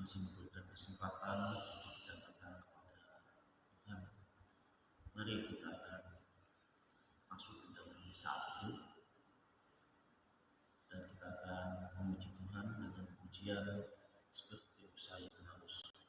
masih memberikan kesempatan untuk kita datang kepada Tuhan. Mari kita akan masuk ke dalam Sabtu dan kita akan memuji Tuhan dengan pujian seperti usaha yang halus.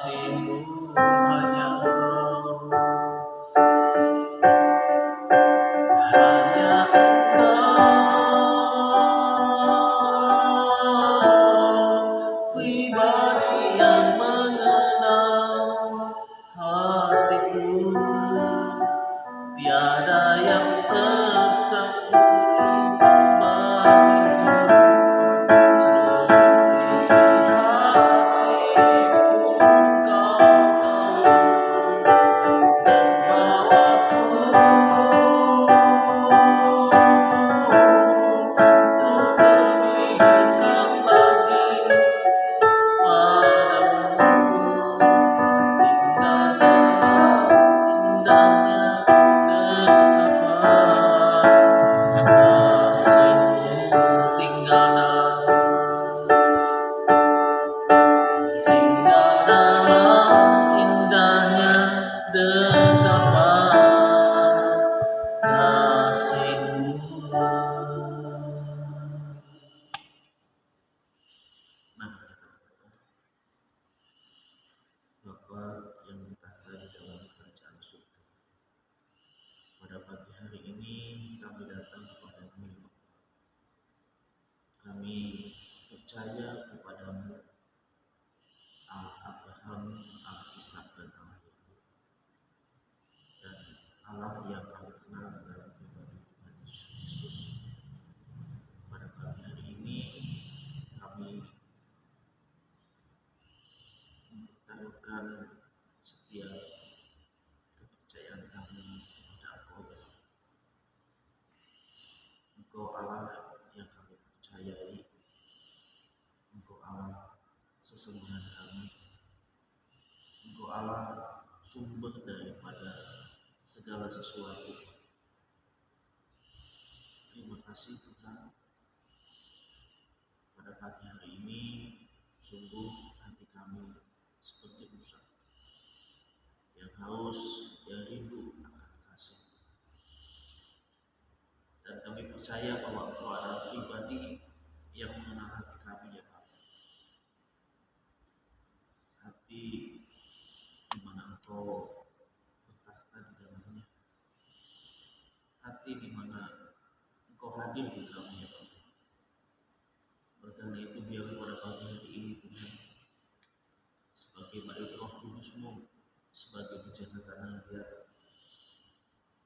Kasih-Mu sesungguhnya kami. Engkau Allah sumber daripada segala sesuatu. Terima kasih Tuhan, pada pagi hari ini sungguh hati kami seperti Musa yang haus, yang rindu akan kasih. Dan kami percaya bahwa Engkau adalah pribadi yang mengenal hati kami, ya Pak. Hati di mana Engkau bertahta di dalamnya. Hati di mana Engkau hadir di dalamnya, Pak. Oleh karena itu biar pada pagi hari ini Tuhan, sebagai bait Roh Kudus-Mu, sebagai bejana tanah liat,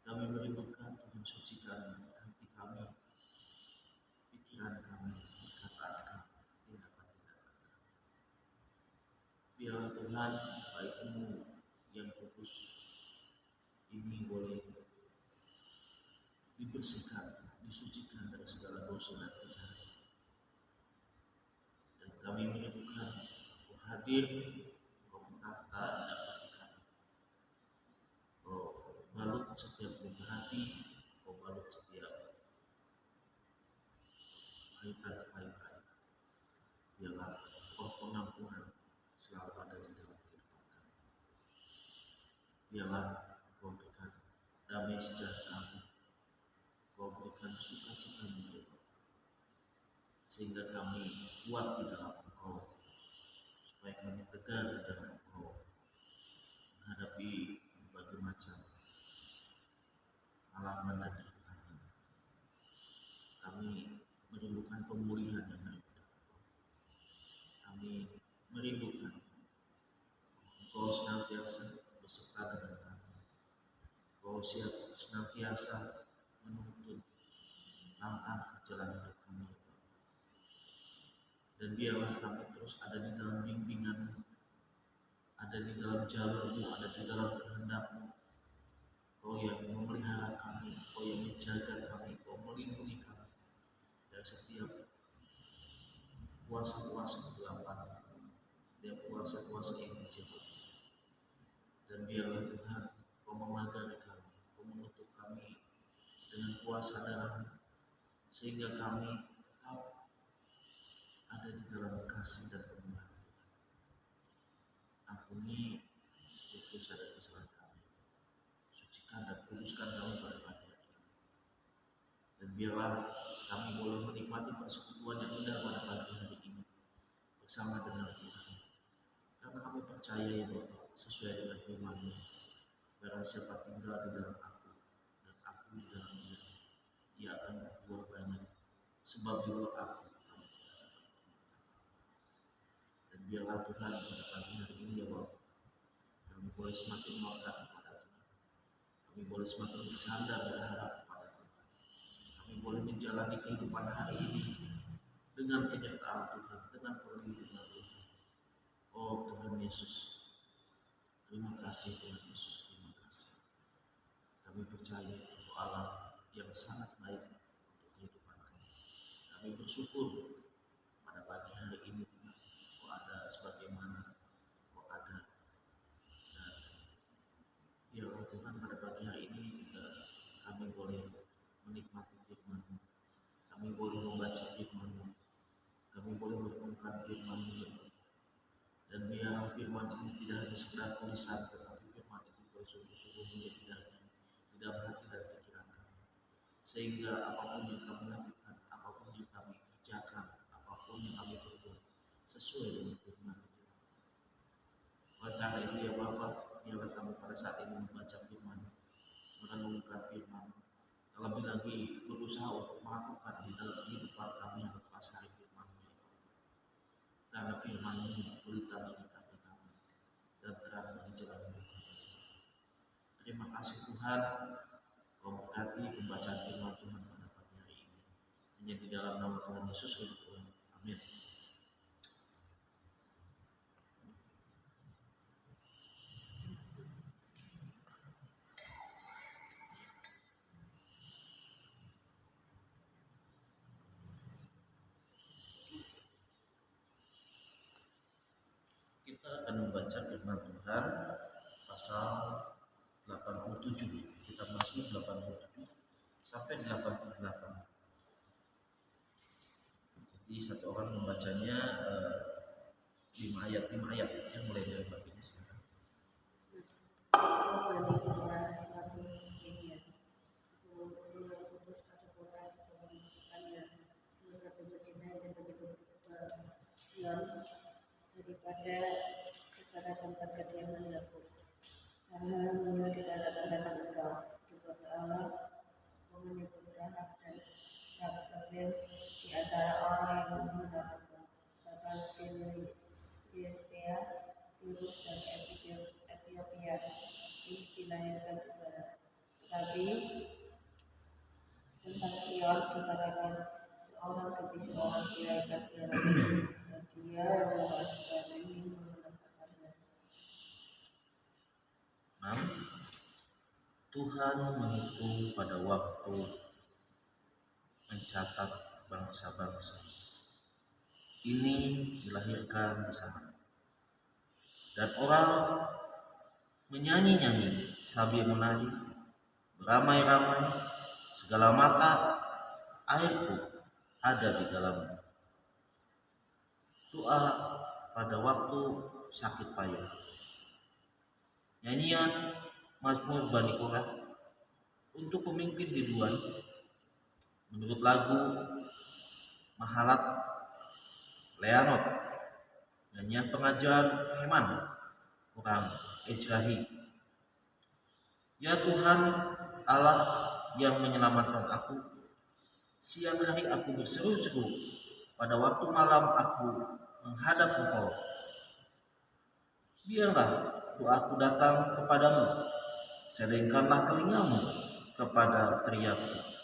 kami merindukan Tuhan sucikan hati kami, pikiran kami, perkataan kami, tindakan-tindakan kami. Biarlah Tuhan bait-Mu yang kudus ini boleh dibersihkan, disucikan dari segala dosa dan kejahatan. Dan kami merindukan Engkau hadir, Engkau bertahta di dalam hati kami. Engkau balut setiap lubuk hati, Engkau balut setiap kepahitan. Biarlah Roh pengampunan selalu ada di dalam kehidupan kami. Biarlah Engkau berikan damai sejahtera, Engkau berikan sukacita-Mu, ya Bapa, sehingga kami kuat di dalam Engkau, supaya kami tegar di dalam Engkau menghadapi berbagai macam halangan dan rintangan. Kami merindukan pemulihan yang daripada Engkau. Kami merindukan Engkau senantiasa beserta dengan kami. Engkau senantiasa menuntun langkah jalan hidup kami. Dan biarlah kami terus ada di dalam bimbingan-Mu, ada di dalam jalur-Mu, ada di dalam kehendak-Mu. Engkau yang memelihara kami, Engkau yang menjaga kami, Engkau melindungi kami dari setiap kuasa-kuasa kegelapan, setiap kuasa-kuasa yang disebut. Dan biarlah Tuhan Engkau memagari kami, Engkau menutup kami dengan kuasa darah-Mu, sehingga kami tetap ada di dalam kasih dan kemuliaan Tuhan. Ampuni setiap dosa dan kesalahan kami, sucikan dan kuduskan kami pada pagi hari ini. Dan biarlah kami boleh menikmati persekutuan yang indah pada pagi hari ini bersama dengan Tuhan. Karena kami percaya, ya Bapak, sesuai dengan firman-Mu, barang siapa tinggal di dalam Aku dan Aku di dalam Dia, ia akan berbuah banyak, sebab di luar Aku kami tidak dapat berbuat. Dan biarlah Tuhan pada pagi hari ini, ya Bapak, kami boleh semakin melekat kepada Tuhan. Kami boleh semakin bersandar berharap kepada Tuhan. Kami boleh menjalani kehidupan hari ini dengan penyertaan Tuhan, dengan perlindungan Tuhan. Oh Tuhan Yesus, terima kasih Tuhan Yesus, terima kasih. Kami percaya Engkau Allah yang sangat baik untuk kehidupan kami. Kami bersyukur pada pagi hari ini Tuhan, Engkau ada sebagaimana Engkau ada. Dan biarlah Tuhan pada pagi hari ini juga kami boleh menikmati firman-Mu, kami boleh membaca firman-Mu, kami boleh merenungkan firman-Mu. Dan biarlah firman ini tidak hanya sekedar tulisan, tetapi firman itu boleh sungguh-sungguh menjadi daging di dalam hati dan pikiran kami. Sehingga apapun yang kami lakukan, apapun yang kami kerjakan, apapun yang kami perbuat, sesuai dengan firman itu. Oleh karena itu ya Bapak, biarlah kami pada saat ini membaca firman, merenungkan firman, terlebih lagi berusaha untuk melakukan di dalam kehidupan kami yang lepas hari firman. Karena firman-Mu pelita bagi kaki kami dan terang bagi jalan hidup kami. Terima kasih Tuhan, Kau berkati pembacaan firman Tuhan pada pagi hari ini. Hanya di dalam nama Tuhan Yesus kami berdoa. Amin. Kita akan membaca firman Tuhan pasal 87, kitab Mazmur 87 sampai 88. Jadi satu orang membacanya 5 ayat yang mulai dari bab ini sekarang. Daripada segala tempat kediaman Yakub, karena menurut kita katakan engkau juga Allah, kau menyebut Rahab dan Rabel di antara orang yang menggunakan bahkan Filistia, Tirus dan Ethiopia ini dilahirkan negara. Tetapi tentang Sion dikatakan seorang demi seorang dilahirkan negara, dan dia yang mewajibkan ini mengenalkannya. Tuhan menghitung pada waktu mencatat bangsa-bangsa. Ini dilahirkan di sana. Dan orang menyanyi-nyanyi sambil menari, beramai-ramai, segala mata airku ada di dalamnya. Doa pada waktu sakit payah. Nyanyian Mazmur Bani Korah untuk pemimpin biduan menurut lagu Mahalat Leanot, nyanyian pengajaran Heman Kurang Ejrahi. Ya Tuhan Allah yang menyelamatkan aku, siang hari aku berseru-seru, pada waktu malam aku menghadap Engkau. Biarlah doaku datang kepadamu, selingkanlah telingamu kepada teriakku.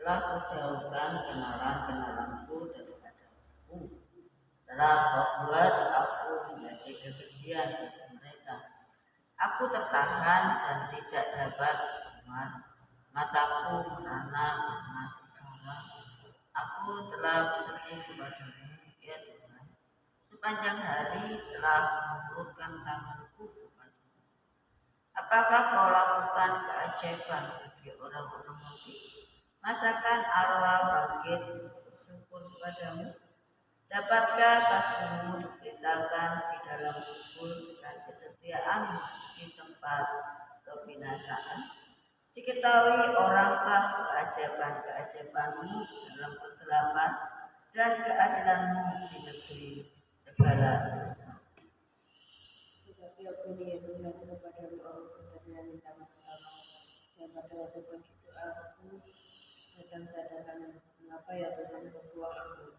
Telah kejauhkan kenalan-kenalanku daripadaku, telah kau buat aku menjadi kekejian bagi mereka. Aku tertahan dan tidak dapat keluar, mataku merana karena sengsara. Aku telah berseru kepadamu, ya Tuhan, sepanjang hari telah mengulurkan tanganku kepadamu. Apakah kau lakukan keajaiban bagi orang-orang mati? Masakan arwah bangkit bersyukur kepadamu? Dapatkah kasihmu diberitakan di dalam kubur dan kesetiaanmu di tempat kebinasaan? Diketahui orangkah keajaiban-keajaibanmu dalam kegelapan dan keadilanmu di negeri segala rumah. Tetapi aku ya Tuhan kepadamu aku berteriak minta maaf, dan pada waktu begitu aku datang katakan, mengapa ya Tuhan membuang aku?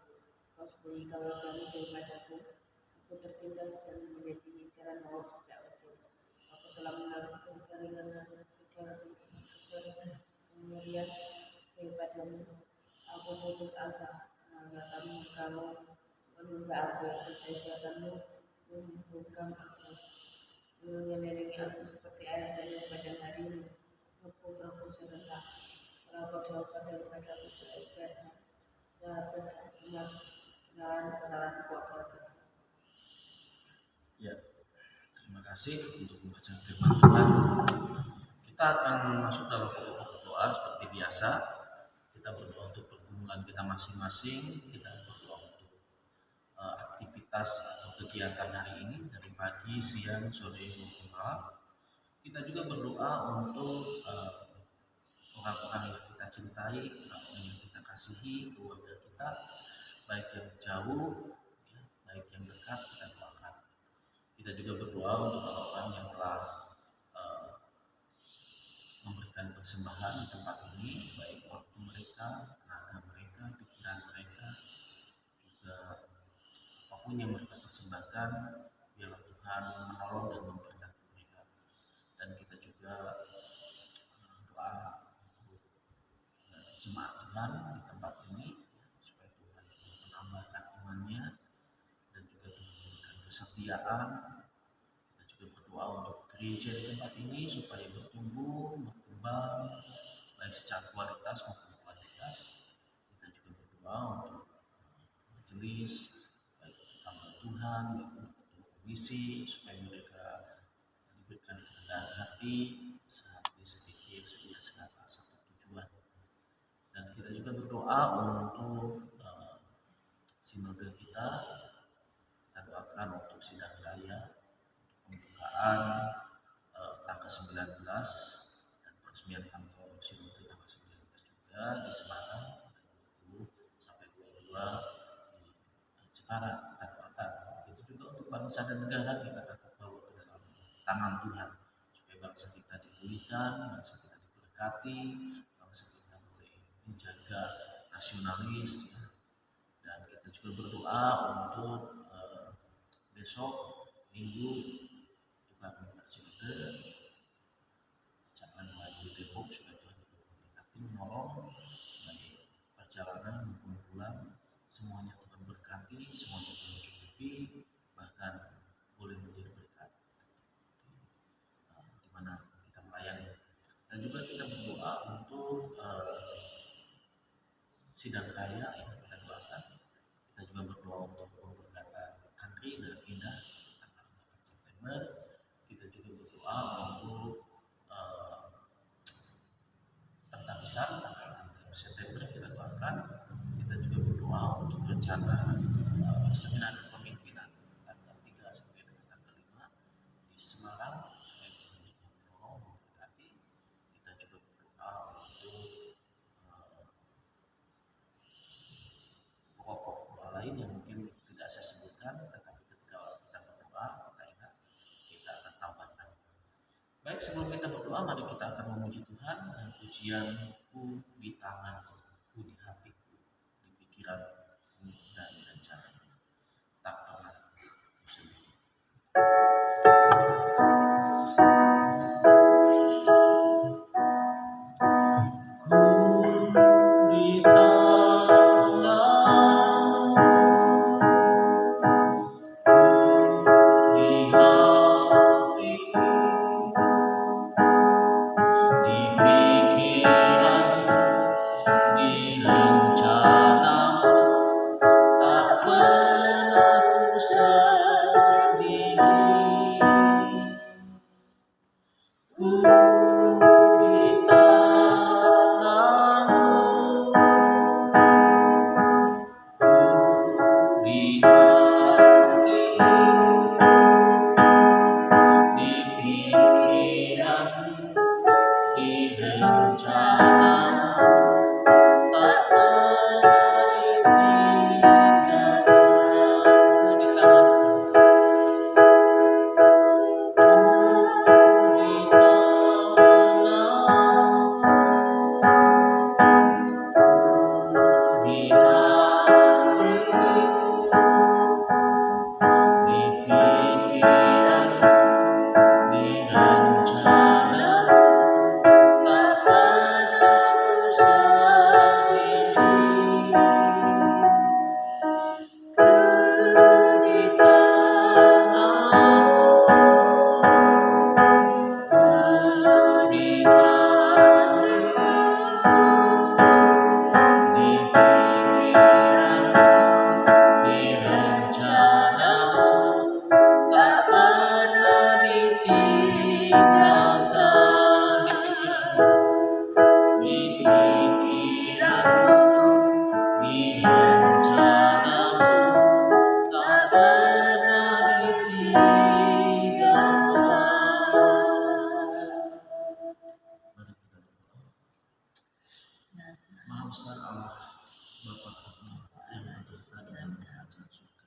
Kau sembunyikan wajahmu daripadaku. Aku tertindas dan menjadi incaran maut sejak kecil. Aku telah melakukan keringanan kemudian daripadamu. Aku putus asa, kamu menunda aku, kesehatan membungkam aku, mengelilingi aku seperti air dari padang hari, ngepung aku serentak. Kau jauhkan daripada aku seekatnya, tentang iman, kenalan keluarga kita. Ya, terima kasih untuk pembacaan firman Tuhan. Kita akan masuk dalam pokok doa seperti biasa. Kita berdoa untuk pergumulan kita masing-masing. Kita berdoa untuk aktivitas atau kegiatan hari ini dari pagi, siang, sore, maupun malam. Kita juga berdoa untuk orang-orang yang kita cintai, orang-orang yang kita kasihi, keluarga kita, baik yang jauh, ya, baik yang dekat, kita doakan. Kita juga berdoa untuk orang-orang yang telah memberikan persembahan di tempat ini, baik waktu mereka, tenaga mereka, pikiran mereka, juga apapun yang mereka persembahkan, biarlah Tuhan menolong dan memberkati mereka. Dan kita juga doa untuk jemaat Tuhan di tempat ini, supaya Tuhan menambahkan imannya dan juga Tuhan memberikan kesetiaan. Kita juga berdoa untuk gereja di tempat ini supaya bertumbuh, berkembang, baik secara kualitas maupun kuantitas. Kita juga berdoa untuk majelis, baik hamba Tuhan, baik untuk komisi, supaya mereka diberikan kerendahan hati, sehati sedikit, sedia segala satu tujuan. Dan kita juga berdoa untuk sinode kita. Kita doakan untuk sidang raya, pembukaan tanggal 19 dan peresmian kantor sinode tanggal 19 juga di Semarang, 20 sampai 22 di Semarang. Kita doakan itu juga untuk bangsa dan negara, kita tetap bawa ke dalam tangan Tuhan supaya bangsa kita dipulihkan, bangsa kita diberkati, bangsa kita boleh menjaga nasionalis, ya. Dan kita juga berdoa untuk besok Minggu juga sinode Jangan Wahyu Depok, supaya Tuhan memberkati, menolong baik perjalanan maupun pulang, semuanya Tuhan berkati, semuanya Tuhan mencukupi, bahkan boleh menjadi berkat di mana kita melayani. Dan juga kita berdoa untuk sidang raya yang kita doakan. Kita juga berdoa untuk pemberkatan Andri dan Indah tanggal 8 September. Kita juga berdoa untuk pentabisan tanggal 6 September kita doakan. Kita juga berdoa untuk rencana seminar kepemimpinan tanggal 3 sampai dengan tanggal 5 di Semarang, supaya Tuhan juga menolong, memberkati. Kita juga berdoa untuk pokok-pokok doa lain yang mungkin tidak saya sebutkan, tetapi ketika kita berdoa, kita ingat, kita akan tambahkan. Baik, sebelum kita berdoa, mari kita akan memuji Tuhan dengan pujianku di tanganku, di hatiku, di pikiranku dan rencanaku, tak pernah sendiri. nyata di pikiranmu, di rencanamu, tak pernah ditinggalkan. Mari kita berdoa. Maha besar Allah, Bapa kami yang berada di dalam kerajaan surga.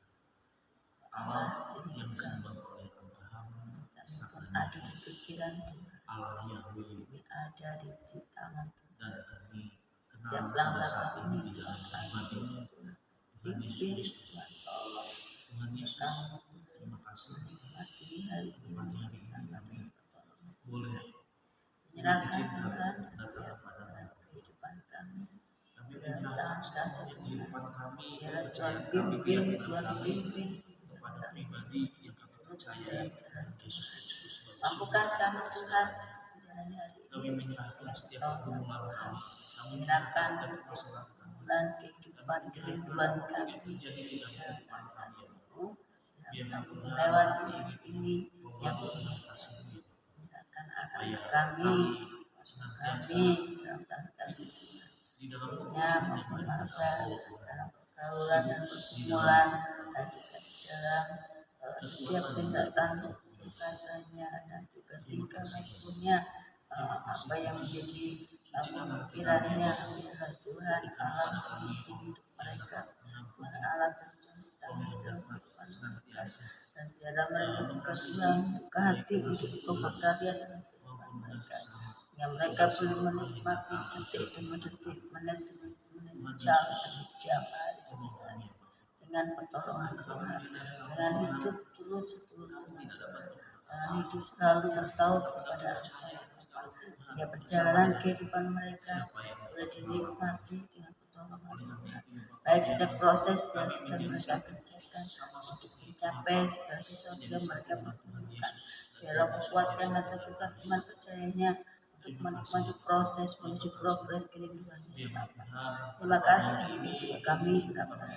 Allah yang disembah oleh Abraham, Ishak dan ada di pikiran Tuhan, Allah Yahweh, ada di tangan Tuhan. dan kami kenal Tiap pada langkah saat kami ini di dalam pribadimu, Tuhan Yesus Kristus. Tuhan Yesus, terima kasih Mati hari ini pagi hari ini kami boleh menyerahkan diizinkan Tuhan datang setiap kepada kehidupan kami. kami Dalam menyerahkan tangan kasih seluruh Tuhan, kehidupan kami, biarlah Tuhan kepercayaan kami, pimpin, keyakinan Tuhan kami pimpin kepada pribadi yang kami percayai, Tuhan Yesus Kristus sebagai mampukan sumber kami kehidupan Tuhan kami. menjalani hari Kami ini. menyerahkan setiap pergumulan kami, kami Menyerahkan menyerahkan setiap setiap masalah kami, bulan kehidupan kerinduan yang kami. terjadi di dalam kehidupan kami. Biarlah Tuhan Melewati hari ini ini yang membantu dengan stasiun menyerahkan supaya anak kami senantiasa dalam tangan kasih Tuhan. di dalam Dunia hubungan yang maupun mereka harga bawa dalam pergaulan dan pergumulan dan juga di dalam setiap tindak tanduk katanya dan juga tingkah lakunya apa yang menjadi pemikirannya. Biarlah Tuhan Allah memimpin hidup mereka, mana Allah bercerita dalam kehidupan mereka, dan biarlah mereka berkesulitan buka hati untuk berkarya dalam kehidupan mereka, yang mereka belum menikmati detik demi detik, menit demi menit, jam demi jam hari demi hari dengan pertolongan Tuhan, dengan hidup turut seturut dengan Tuhan, dengan hidup selalu bertaut kepada apa yang Bapa, sehingga perjalanan kehidupan mereka boleh dinikmati dengan pertolongan Tuhan. Baik setiap proses yang sedang mereka kerjakan untuk mencapai segala sesuatu yang mereka perlukan, biarlah kuatkan dan teguhkan iman percayanya untuk menikmati proses menuju progres kerinduannya Bapa. Terima kasih ini juga kami serahkan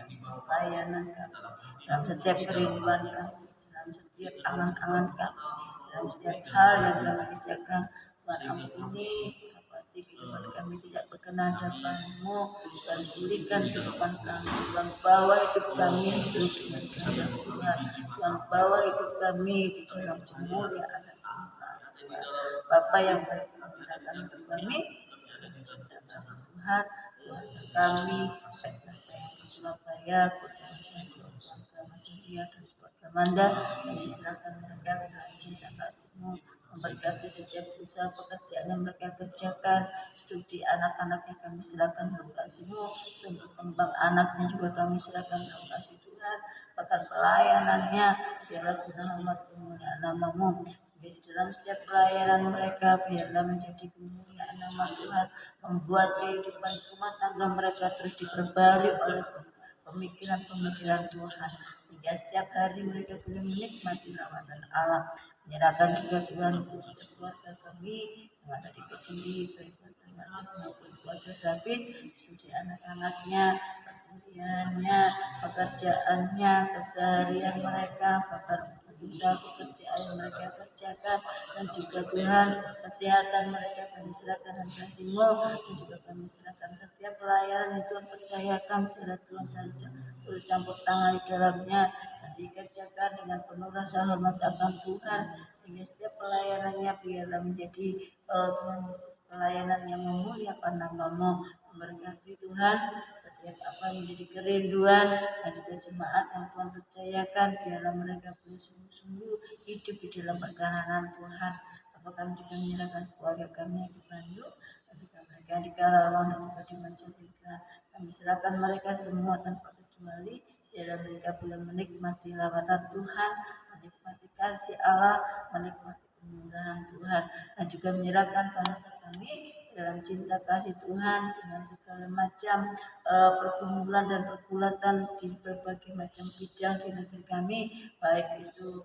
pelayanan kami dalam setiap kerinduan kami, dalam setiap angan-angan kami, dalam setiap hal yang kami kerjakan. Tuhan ampuni dapati kehidupan kami tidak berkenan hadapan-Mu, dan pulihkan kehidupan kami. Tuhan bawa hidup kami terus dengan kehendak Tuhan. Tuhan bawa hidup kami di dalam kemuliaan dan kemuliaan Tuhan. Bapa yang baik, menyerahkan hidup kami dalam cinta kasih Tuhan. Tuhan kami baik Surabaya, Kota keluarga Mas India dan keluarga Manda, kami serahkan mereka dengan cinta kasih-Mu, memberkati setiap usaha pekerjaan yang mereka kerjakan, studi anak-anaknya kami serahkan dalam kasih-Mu, tumbuh kembang anaknya juga kami serahkan dalam kasih Tuhan, bahkan pelayanannya biarlah guna hormat kemuliaan nama-Mu. Di dalam setiap pelayanan mereka biarlah menjadi kemuliaan nama Tuhan, membuat kehidupan rumah tangga mereka terus diperbarui oleh pemikiran-pemikiran Tuhan, sehingga setiap hari mereka boleh menikmati lawatan Allah. Menyerahkan juga Tuhan untuk keluarga kami yang ada di Kediri, baik keluarga Markus maupun keluarga David, studi anak-anaknya, perkuliahannya, pekerjaannya, keseharian mereka, bahkan usaha pekerjaan yang mereka kerjakan, dan juga Tuhan kesehatan mereka kami serahkan dan kasih-Mu, dan juga kami serahkan setiap pelayanan yang Tuhan percayakan, biarlah Tuhan campur tangan di dalamnya dan dikerjakan dengan penuh rasa hormat akan Tuhan, sehingga setiap pelayanannya biarlah menjadi Tuhan Yesus pelayanan yang memuliakan nama-Mu. Memberkati Tuhan setiap apa yang menjadi kerinduan dan juga jemaat yang Tuhan percayakan, biarlah mereka boleh sungguh-sungguh hidup di dalam perkenanan Tuhan. Apakah kami juga menyerahkan keluarga kami yang di Bandung, dan juga mereka yang di Karawang dan juga di Majalengka. Kami serahkan mereka semua tanpa kecuali, biarlah mereka boleh menikmati lawatan Tuhan, menikmati kasih Allah, menikmati kemurahan Tuhan, dan juga menyerahkan bangsa kami dalam cinta kasih Tuhan dengan segala macam pergumulan dan pergulatan di berbagai macam bidang di negeri kami, baik itu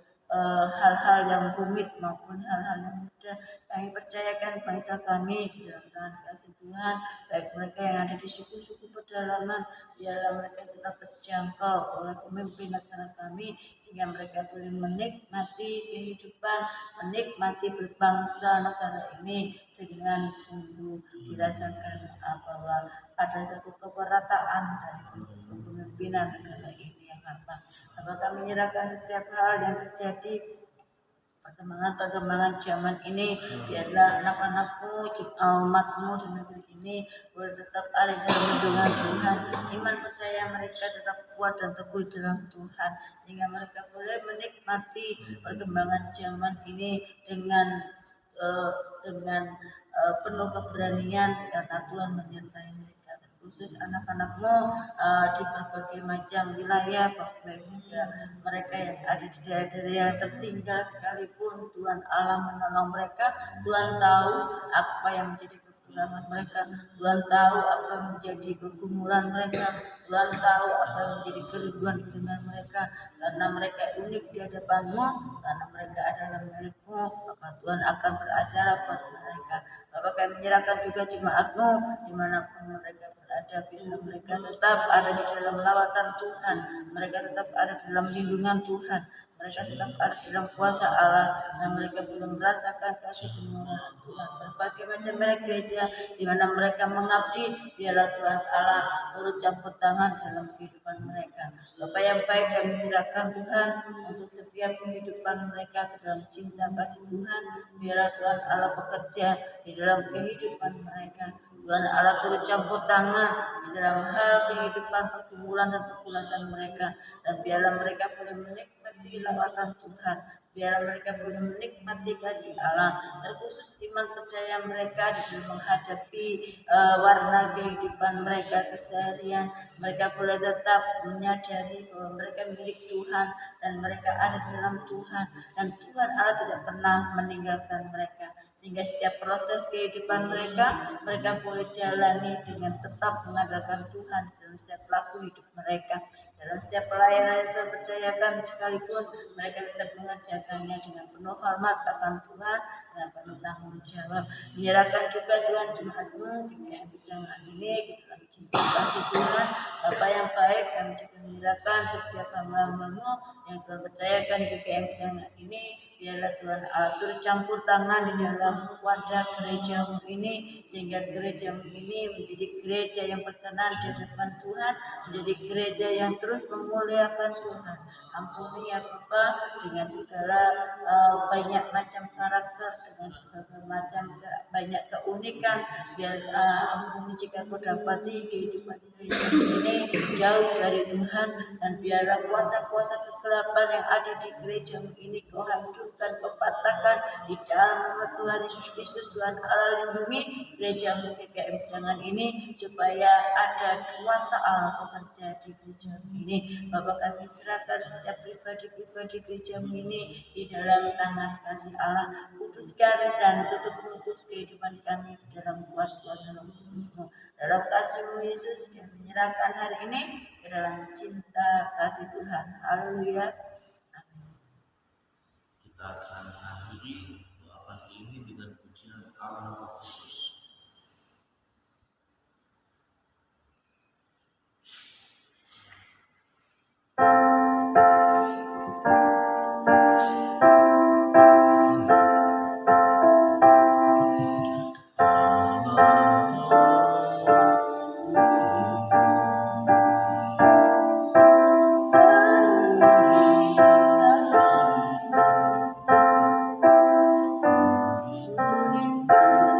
hal-hal yang rumit maupun hal-hal yang mudah. Kami percayakan bangsa kami di dalam tangan kasih Tuhan, baik mereka yang ada di suku-suku pedalaman pedalaman, biarlah mereka tetap terjangkau oleh pemimpin negara kami, sehingga mereka boleh menikmati kehidupan, menikmati berbangsa negara ini dengan sungguh dirasakan bahwa ada satu keperataan dari kepemimpinan negara ini ya Bapak. Bapak kami menyerahkan setiap hal yang terjadi, perkembangan zaman ini, biarlah anak-anakmu, umatmu di negeri ini boleh tetap ada dalam lindungan Tuhan, iman percaya mereka tetap kuat dan teguh dalam Tuhan, sehingga mereka boleh menikmati perkembangan zaman ini dengan penuh keberanian, karena Tuhan menyertai mereka. Khusus anak-anakmu di berbagai macam wilayah, baik juga mereka yang ada di daerah-daerah yang tertinggal sekalipun, Tuhan Allah menolong mereka. Tuhan tahu apa yang menjadi kekurangan mereka, Tuhan tahu apa yang menjadi kegumulan mereka, Tuhan tahu apa yang menjadi kerinduan mereka, karena mereka unik di hadapan-Mu, karena mereka adalah milik-Mu, maka Tuhan akan beracara buat mereka. Bapak kami menyerahkan juga jemaat-Mu dimanapun mereka berada, biarlah mereka tetap ada di dalam lawatan Tuhan, mereka tetap ada dalam lindungan Tuhan, mereka tetap ada dalam kuasa Allah, dan mereka belum merasakan kasih kemurahan Tuhan. Berbagai macam gereja di mana mereka mengabdi, biarlah Tuhan Allah turut campur tangan dalam kehidupan mereka. Bapak yang baik, kami menyerahkan Tuhan untuk setiap kehidupan mereka ke dalam cinta kasih Tuhan. Biarlah Tuhan Allah bekerja di dalam kehidupan mereka. Tuhan Allah turut campur tangan di dalam hal kehidupan, pergumulan dan pergulatan mereka, dan biarlah mereka boleh menikmati lawatan Tuhan, biarlah mereka boleh menikmati kasih Allah, terkhusus iman percaya mereka di dalam menghadapi warna kehidupan mereka keseharian. Mereka boleh tetap menyadari bahwa mereka milik Tuhan dan mereka ada di dalam Tuhan, dan Tuhan Allah tidak pernah meninggalkan mereka, sehingga setiap proses kehidupan mereka boleh jalani dengan tetap mengandalkan Tuhan dalam setiap laku hidup mereka, dalam setiap pelayanan yang Tuhan percayakan, sekalipun mereka tetap mengerjakannya dengan penuh hormat akan Tuhan, dengan penuh tanggung jawab. Menyerahkan juga Tuhan jemaat-Mu GKM Pejangan ini ke dalam cinta kasih Tuhan. Bapak yang baik, kami juga menyerahkan setiap hamba-Mu yang Tuhan percayakan GKM Pejangan ini, biarlah Tuhan atur campur tangan di dalam wadah gereja-Mu ini, sehingga gereja-Mu ini menjadi gereja yang berkenan di hadapan Tuhan, menjadi gereja yang terus memuliakan Tuhan. Ampuni ya Bapa, dengan segala banyak macam karakter, dengan segala macam banyak keunikan, biar ampuni jika Kau dapati kehidupan gereja ini jauh dari Tuhan, dan biarlah kuasa-kuasa kegelapan yang ada di gereja ini Kau hancurkan, Kau patahkan di dalam nama Tuhan Yesus Kristus. Tuhan Allah, lindungi gereja-Mu GKM Pejangan ini, supaya ada kuasa Allah bekerja di gereja ini. Bapak kami serahkan setiap pribadi-pribadi gereja-Mu ini di dalam tangan kasih Allah. Kuduskan dan tutup bungkus kehidupan kami di dalam kuasa Roh Kudus-Mu. Dalam kasih-Mu Yesus, kami menyerahkan hari ini ke dalam cinta kasih Tuhan. Haleluya. Kita akan akhiri doa ini dengan pujian Allah Roh Kudus. Rindu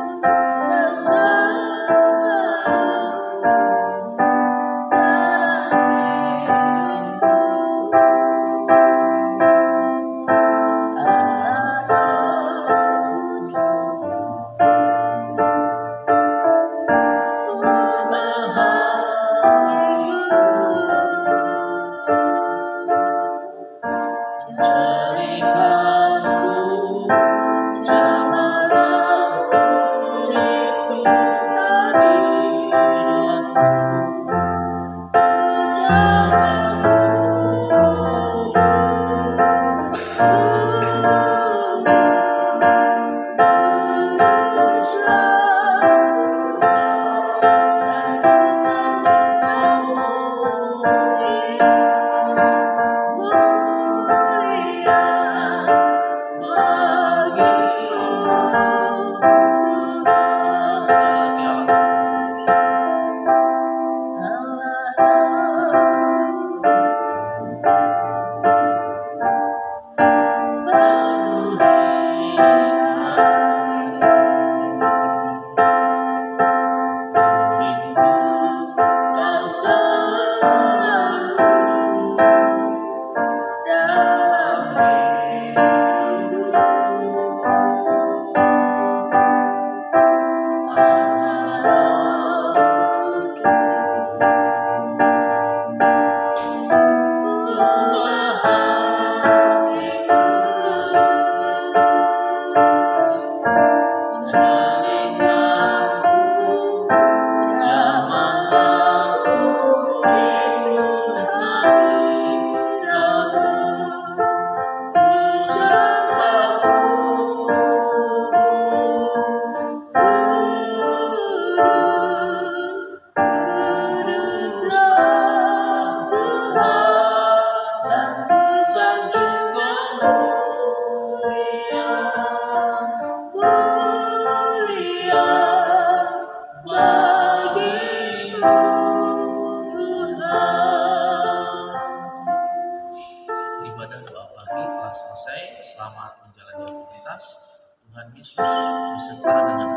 Jadikanku jamaahku rindu hadiratmu. Ku sembah kuduslah Tuhan, dan ku sanjungkan mulia bagimu Tuhan. Ibadah doa pagi telah selesai. Selamat menjalani aktivitas. Tuhan Yesus beserta dengan